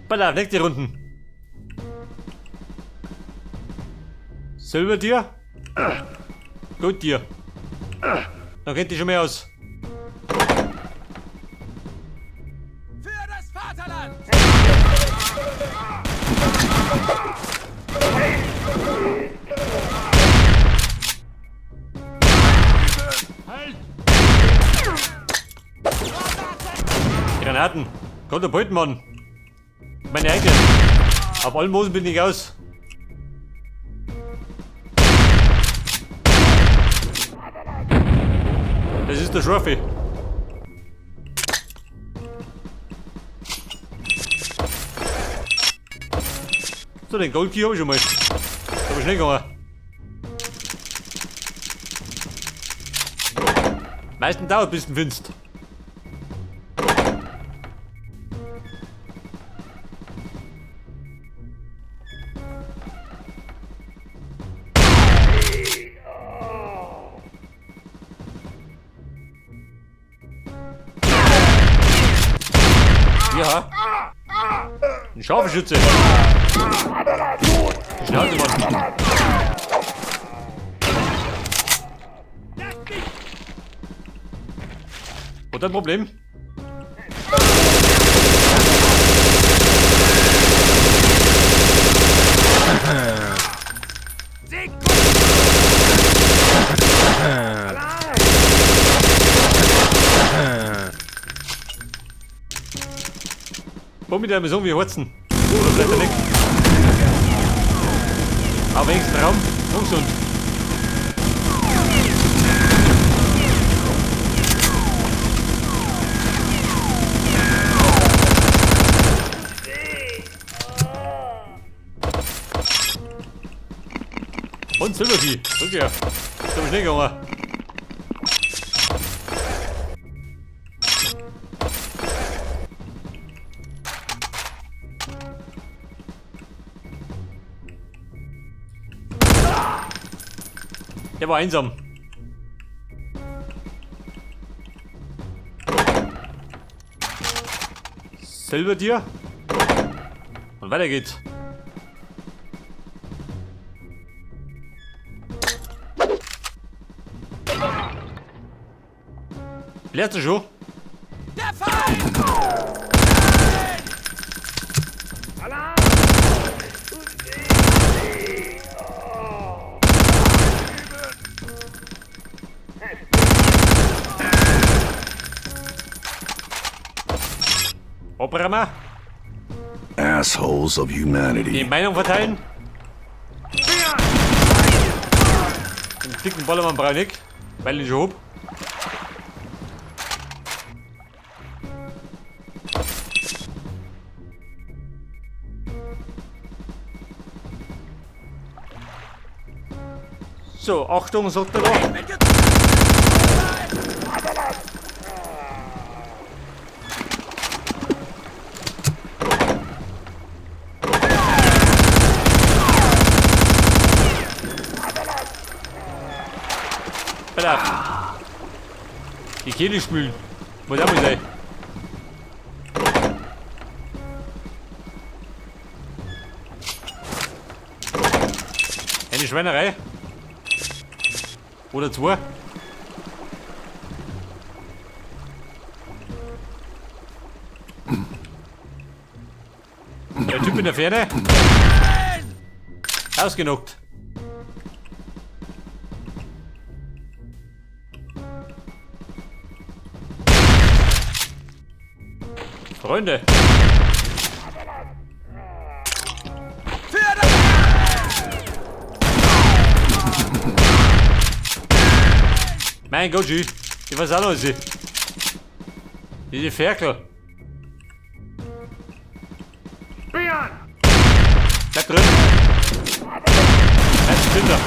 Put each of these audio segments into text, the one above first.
Baller, nächste Runden. Silbertier? Gut Tier. Dann kennt die schon mehr aus. Für das Vaterland! Halt! Granaten. Katapulten, Mann. Meine eigenen. Auf allen Moosen bin ich aus. Das ist der Scharfe. So, den Goldkey habe ich schon mal. Ist aber schnell gegangen. Meistens dauert bis du ihn findest. Ja. Ein Scharfenschütze. Schnauze, Mann. Und ein Problem? Komm mit der Mission wie Horzen. Oder bleibt er nicht? Aber wenigstens Raum. Ungesund. Und Silbervieh. Drück her. Ist aber schnell gegangen. Der war einsam. Silbertier. Und weiter geht's. Blärst du schon? Der Feind! Alarm! Opera. Assholes of humanity. Die Meinung verteilen. Den dicken Bollermann brauche ich nicht, weil ich schon hab. So, Achtung, sagt er da. Die Kehle spülen. Muss auch mal sein. Eine Schweinerei. Oder zwei. Der Typ in der Ferne. Ausgenockt. Freunde. Mein Gott, ich weiß auch noch was. Diese Ferkel. Bleib drin. Bleib Spinner.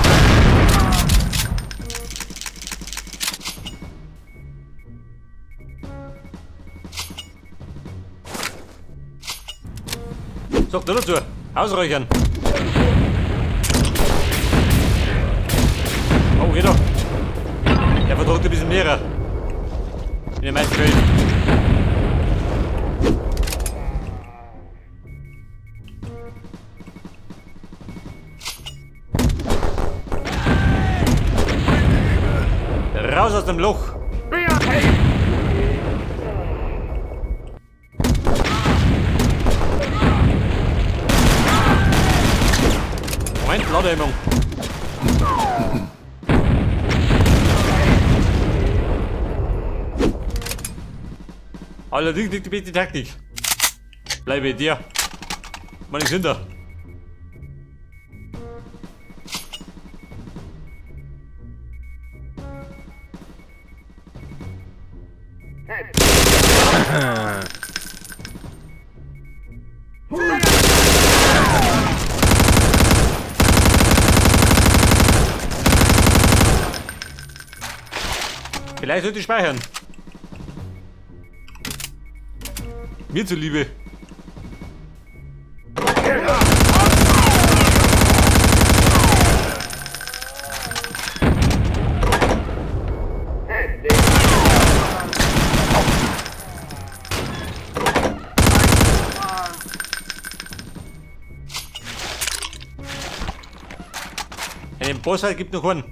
Sag du dazu. Ausräuchern. Oh, geht doch. Der verdrückt ein bisschen mehr. In den meisten Fällen. aus dem Loch. Moment, Ladehemmung. Allerdings liegt die Taktik. Bleibe dir. Meine Sünder. Vielleicht sollte ich speichern. Mir zuliebe. Einen Boss halt gibt noch einen.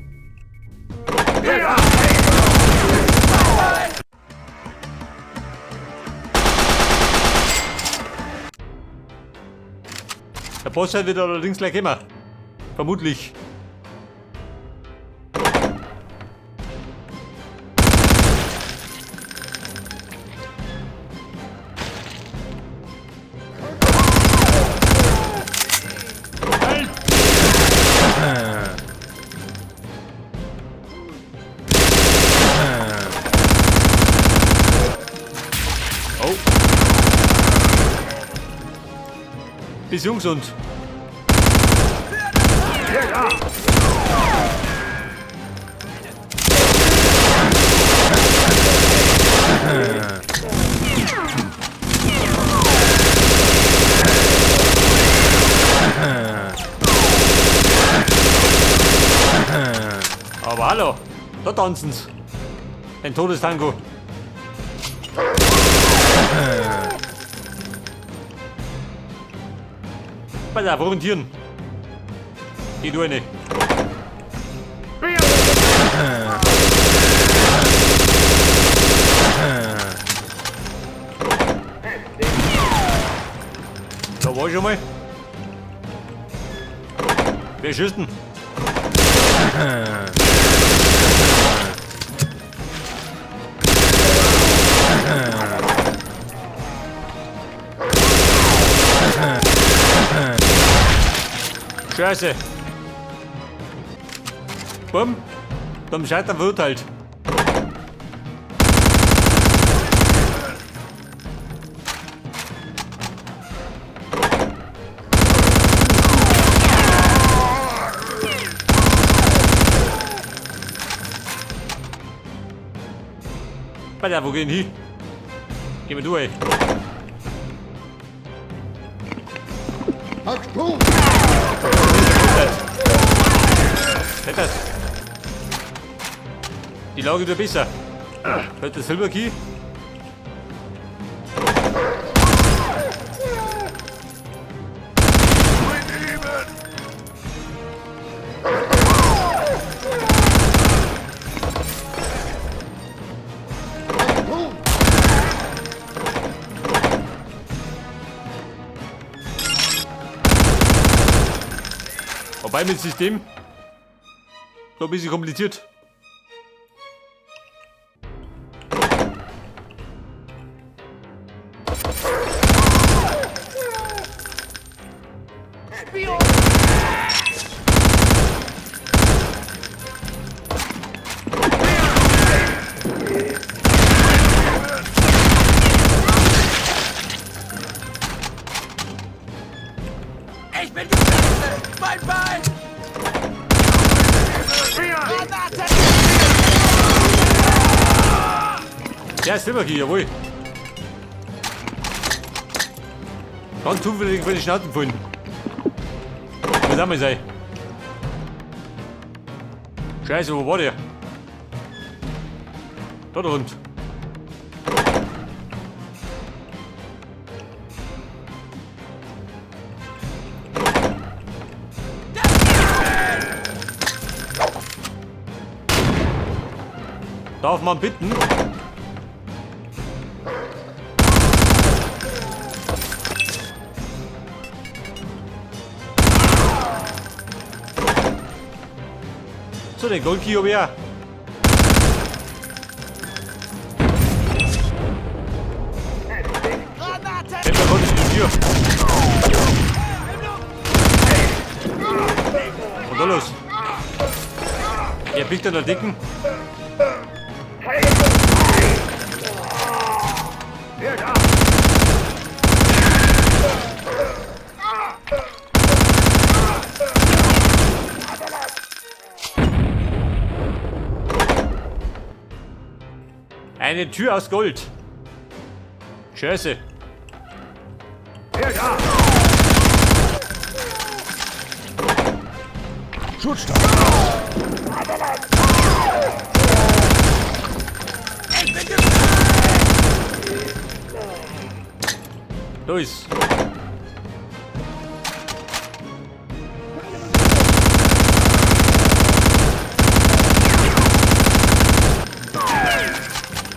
Der Boss wird allerdings gleich immer. Vermutlich. Oh. Bis ungesund. Aber hallo, da tanzen's. Ein Todestango. Pass auf, orientieren. Geh du eine. Da war ich schon mal. Wer schießt denn? Scheiße. Bumm. Dann scheitern wird halt. Warte, wo gehen die? Geh mal durch. Das. Die Lage wird besser. Hört der Silberkey? Wobei mit System so ein bisschen kompliziert. Ich bin die Beste! Mein Bein! Ja, ist immer hier, jawohl. Ganz zufällig von den Schnauzen gefallen. Wo soll man sein? Scheiße, wo war der? Da rund. Darf man bitten? So, den Goldkey habe ich auch. Hält mal Gott in die Tür. Und da los. Er biegt an der Dicken. Eine Tür aus Gold. Scheiße. Schutzstab. Ich bin gefallen! Los.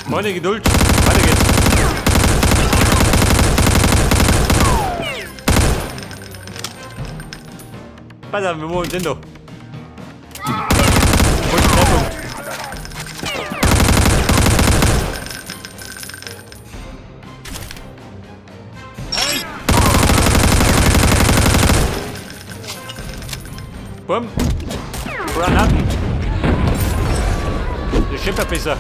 Meine Geduld. Weiter geht's. Weiter, wir wollen den doch. Und Treffpunkt. Bumm. Granaten. Das schippert besser.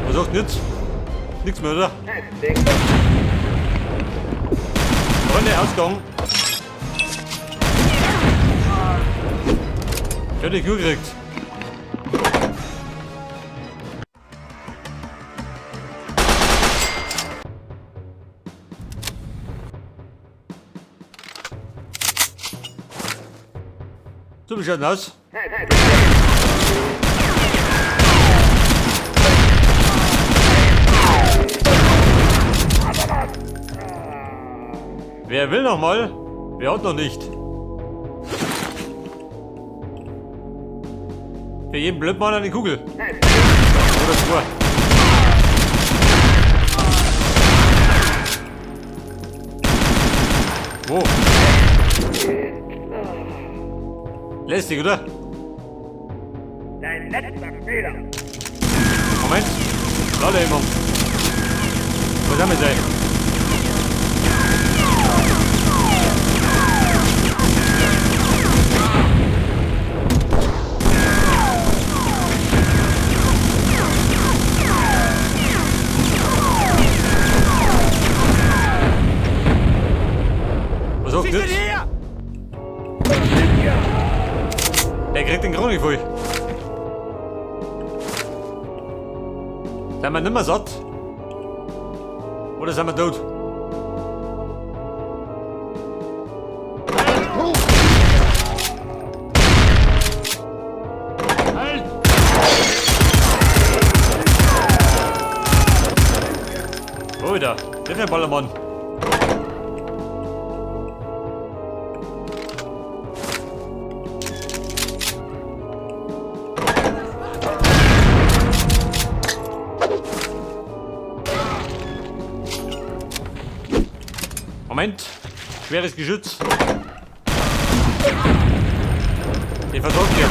Was sagt nichts? Nichts mehr, oder? Runde Ausgang. Ich hab dich nur gekriegt. So, wie schaut denn aus? Wer will noch mal? Wer hat noch nicht? Für jeden Blödmann eine Kugel. Oder zwei. Wo? Lästig, oder? Dein letzter Fehler! Moment. Ladehemmung. Wo haben wir sein? Was auch Sie sind nicht? hier! Der kriegt den Grund nicht voll. Sind wir nimmer satt? Oder sind wir tot? Oh, da. Das ist ein Ballermann. Moment. Schweres Geschütz. Den versorgt ihr.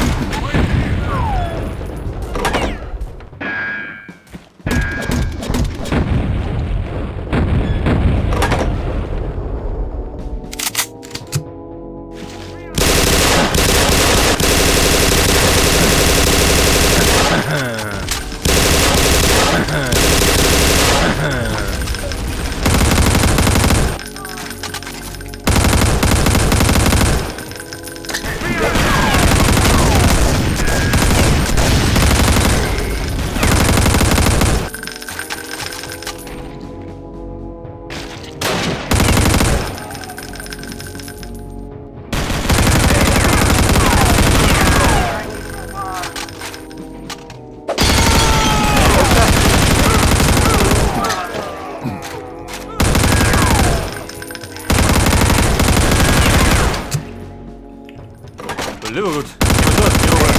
Lieber gut. Geh mal dort, geh mal.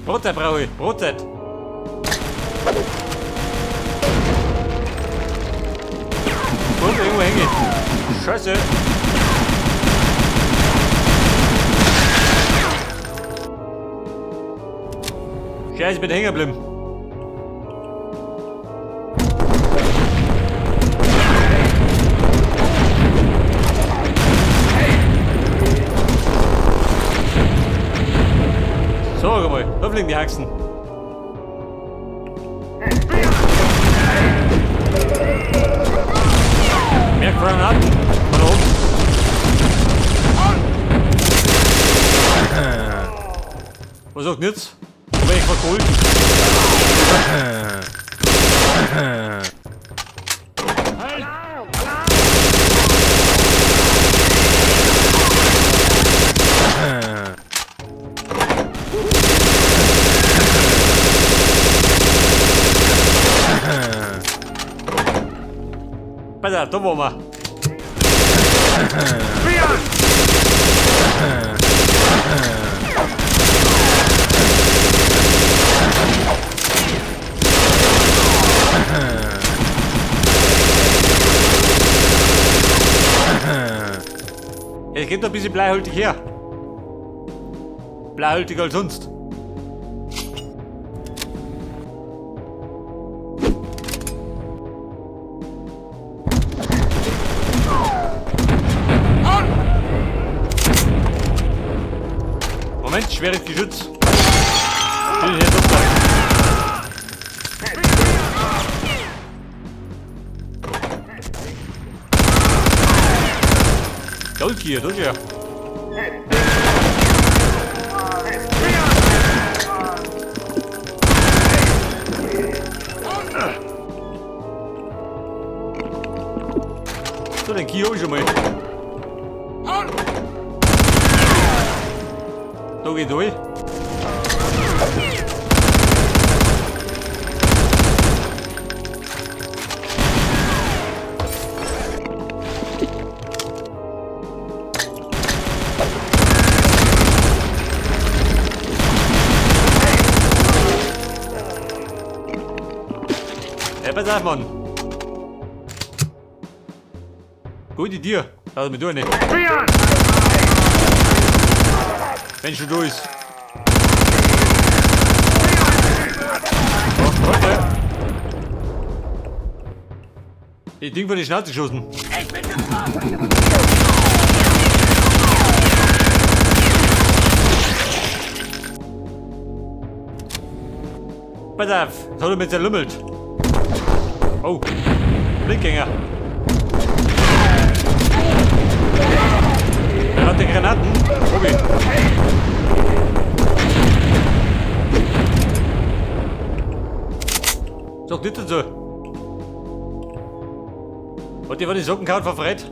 Brotzeit brauche ich. Brotzeit. Und irgendwo hänge. Scheiße. Scheiße, ich bin hängen geblieben. So, guck mal. Da fliegen die Haxen. Mehr Granaten. Von oben. Was sagt jetzt? Wo bin ich verkohlt? Pass auf, da waren wir. Jetzt geht noch ein bisschen bleihaltig her. Bleihaltiger als sonst. Moment, schweres Geschütz. Bin ich jetzt aufgleich. Gold hier, durch hier. So, den Key hab ich schon mal. Da geht durch. Hey, pass auf, Mann. Gute dir. Lass mich durch nicht. Wenn schon durch ist. Oh, warte. Die Ding von die Schnauze geschossen. Ich bin getroffen! Pass auf, jetzt hat er mich zerlümmelt. Oh, Blindgänger. Wer hat die Granaten? Obi. Sag nicht so. Und die war die Socken kaut verfreit?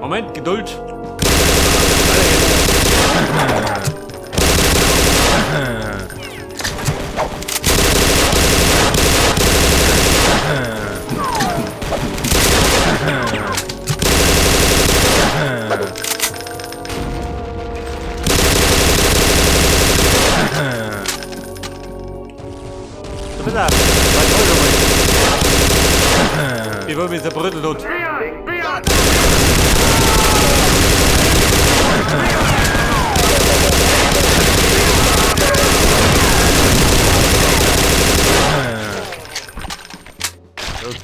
Moment, Geduld. Ich will mich zerbrütteln und...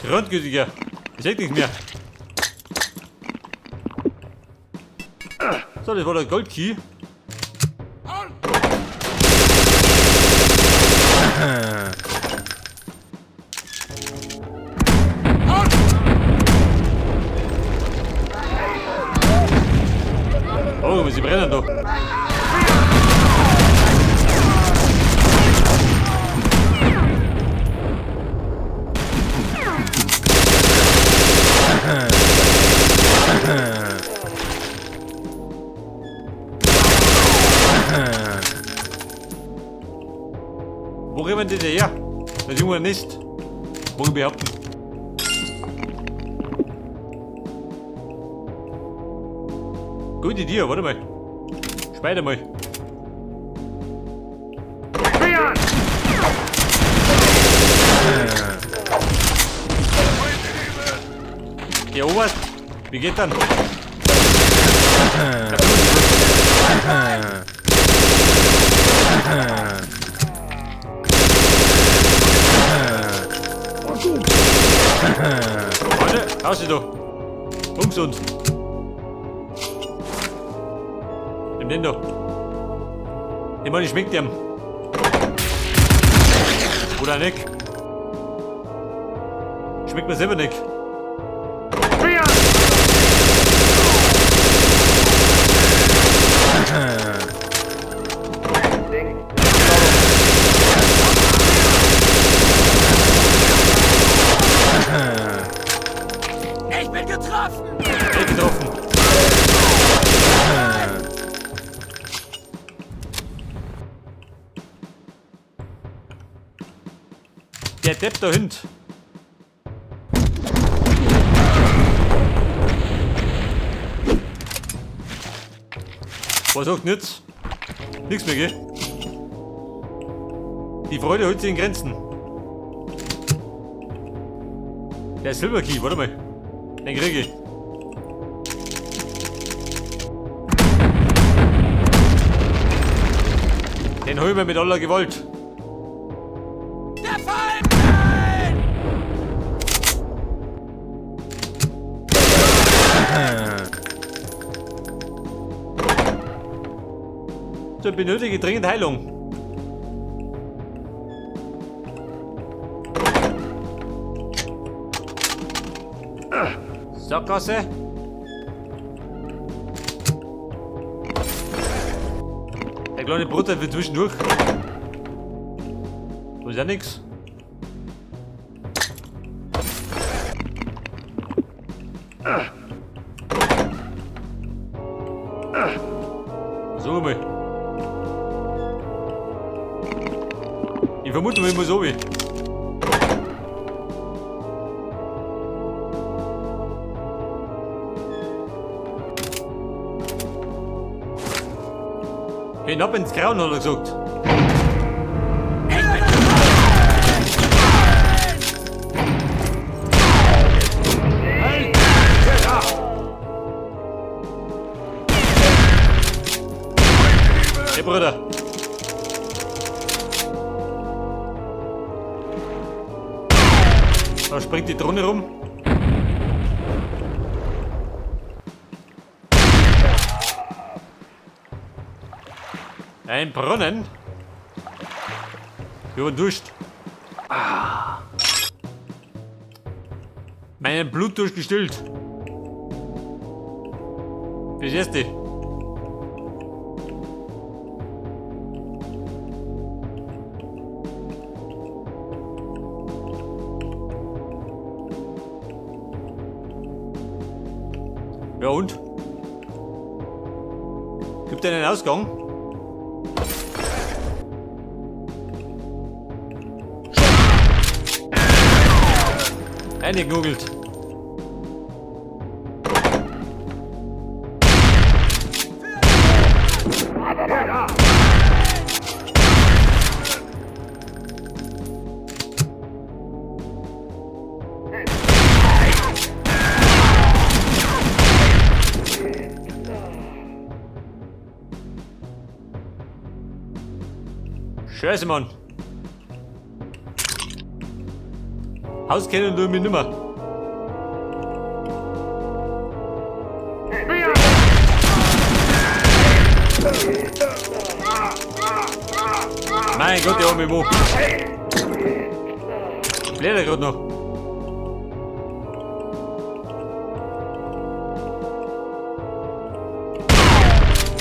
Grundgütiger. Ich sehe nichts mehr. So, das war der Goldkey. Oh, sie brennen doch. Wo rennen die denn her? Das Junge nicht. Wo ich behaupten. Gute Idee, warte mal. Speide mal. Ja, Oberst, wie geht dann? Warte, raus da. Ungesund. Nimm den da. Den mal, ich schmeckt dem. Oder nicht? Schmeckt mir selber nicht. Ich bin getroffen! Getroffen. Der Depp der Hund. Was sagt nichts? Nichts mehr, gell? Die Freude hält sich in Grenzen. Der Silver Key, warte mal. Den kriege ich. Den holen wir mit aller Gewalt. Der Feind! So, benötige dringend Heilung. Sackgasse. Der kleine Bruder wird zwischendurch. So ist ja nix. So mal. Ich vermute mal, ich muss oben. Hinab ins Grauen, hat er gesagt. Hey Bruder. Da springt die Drohne rum. Ein Brunnen. Wir wurden duscht. Meinen Blutdurst gestillt. Fürs Erste. Ja und? Gibt einen Ausgang? Eingeknugelt. Scheiße, Mann. Haus kennen du mich nimmer. Mein Gott, der arme Mo. Bläht er gerade noch.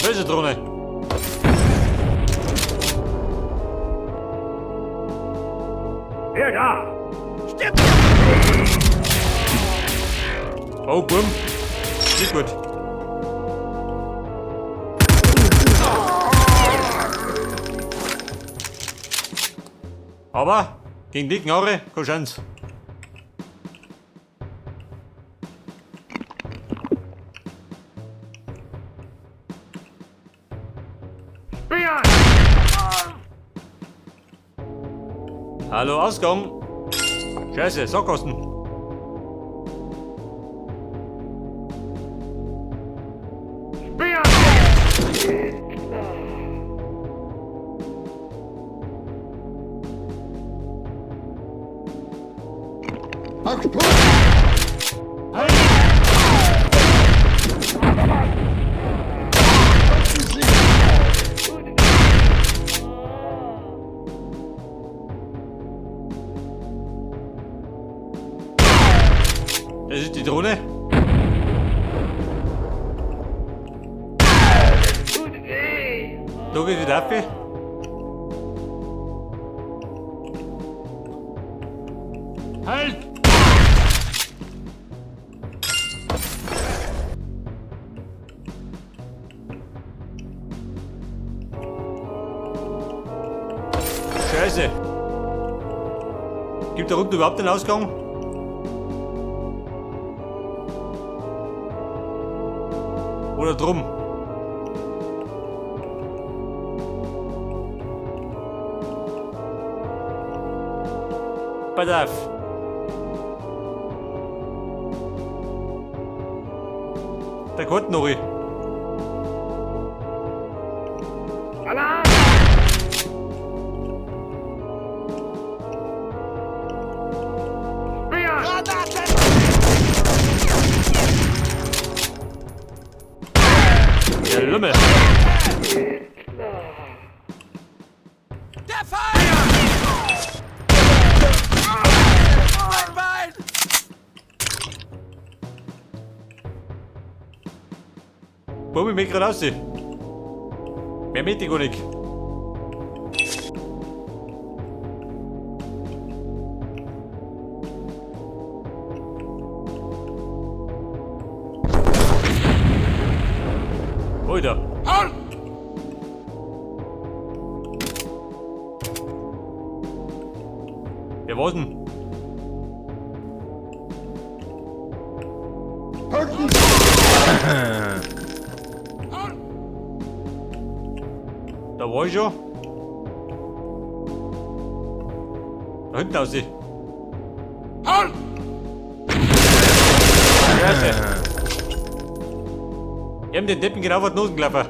Böse Drohne. Wer da? Stimmt! Oh, bumm. Nicht gut. Aber gegen die Knarre keine Chance. Wer? Hallo, Ausgang. Scheiße, Sackgassen. Wer? Das ist die Drohne. Da geht die Waffe. Halt! Scheiße. Gibt da unten überhaupt den Ausgang? Oder drum? Pass auf. Der kommt noch. Alarm! Wer? Granaten! Der Lümmel. Der Feind! Mein Bein! Bumm, ich mich grad raus. Mehr mit ich gar nicht. Alter. Halt! Wer war's denn? Da war ich schon. Da hinten aus. Halt! Scheiße. Ich hab den Deppen genau vor die Nase gelaufen.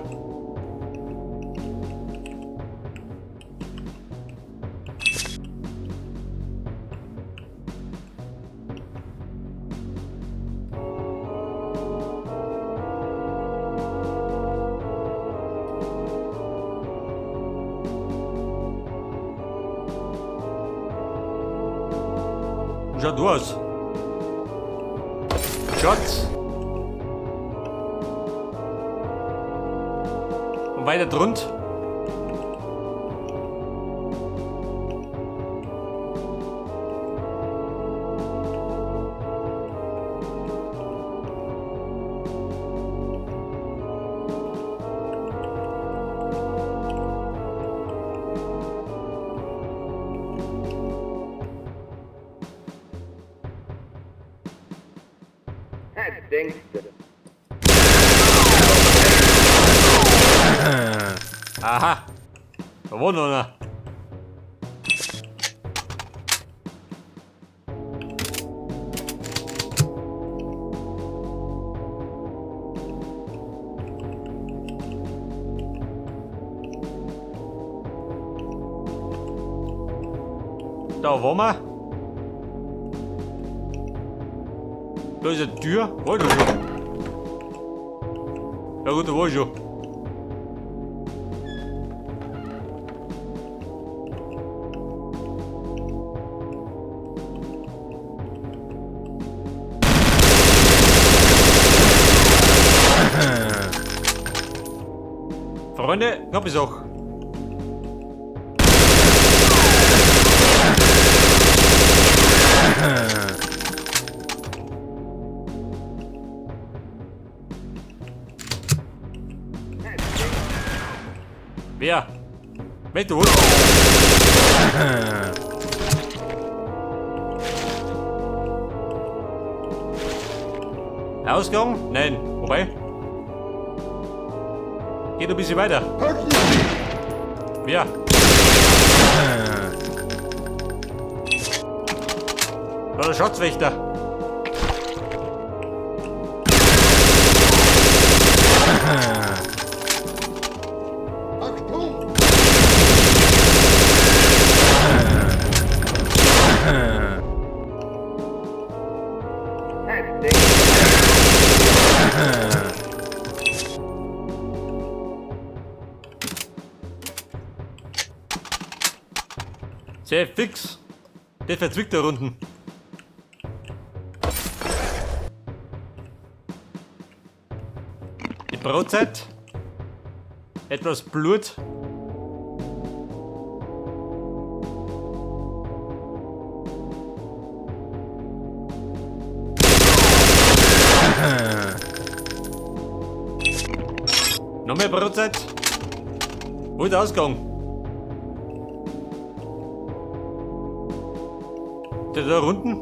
Schau du aus. Schatz. Und weiter drunter. Denkst du? Aha. Da war noch einer. Da waren wir. Da ist eine Tür. War ich da schon? Ja gut, da war ich schon. Freunde, Knopfbesuch. Wer? Weg, du Hund! Ausgang? Nein. Wobei? Geht ein bisschen weiter. Wer? Der Schatzwächter. Sehr fix. Der verzwickt da unten. Die Brotzeit. Etwas Blut. Noch mehr Brotzeit. Wo ist der Ausgang? Der da unten?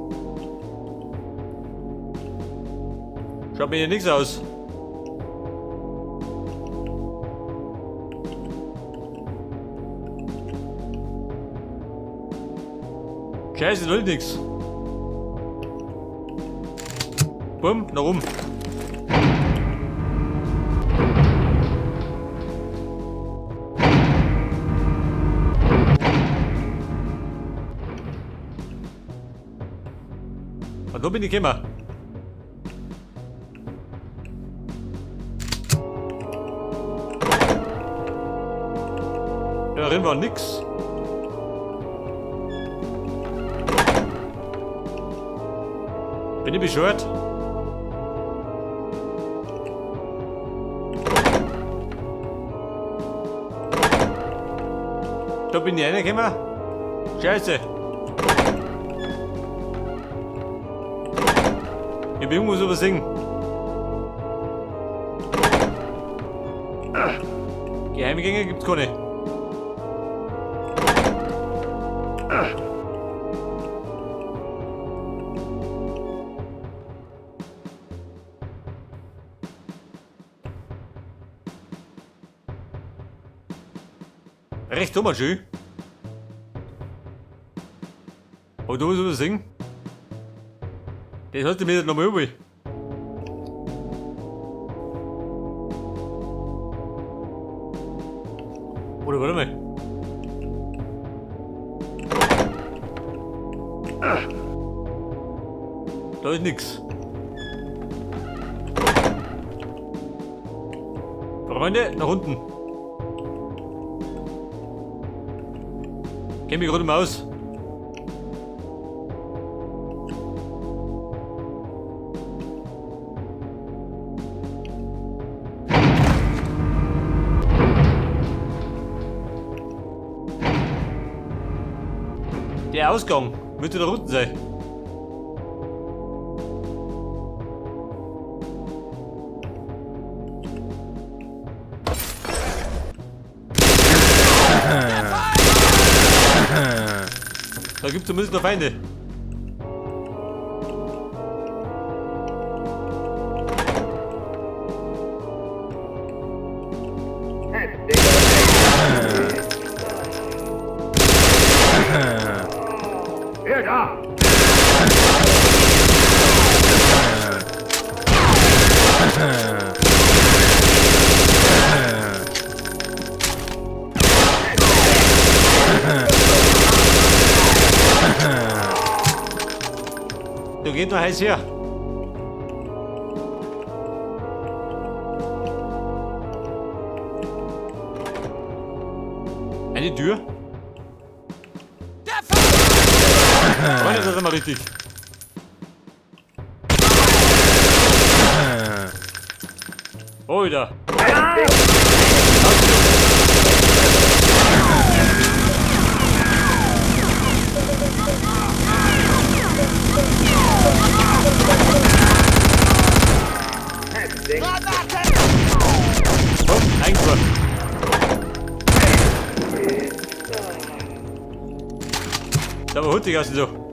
Schaut mir hier nichts aus. Scheiße, will nix. Bumm, nach oben. Und wo bin ich gekommen? Ja, drin war nix. Bin ich bescheuert? Da bin ich reingekommen. Scheiße. Ich will irgendwo sowas singen. Geheimgänge gibt's keine. Recht dummer schön. Aber du willst sowas singen? Das hast du mir nicht nochmal übrig. Oder warte mal. Da ist nix. Freunde, nach unten. Kenn mich gerade mal aus. Der Ausgang müsste da unten sein. Da gibt es zumindest noch Feinde. Wer da? Du gehst noch heiß her. Eine Tür? Freunde, das ist immer richtig. Alter. Da war Hut gegessen so.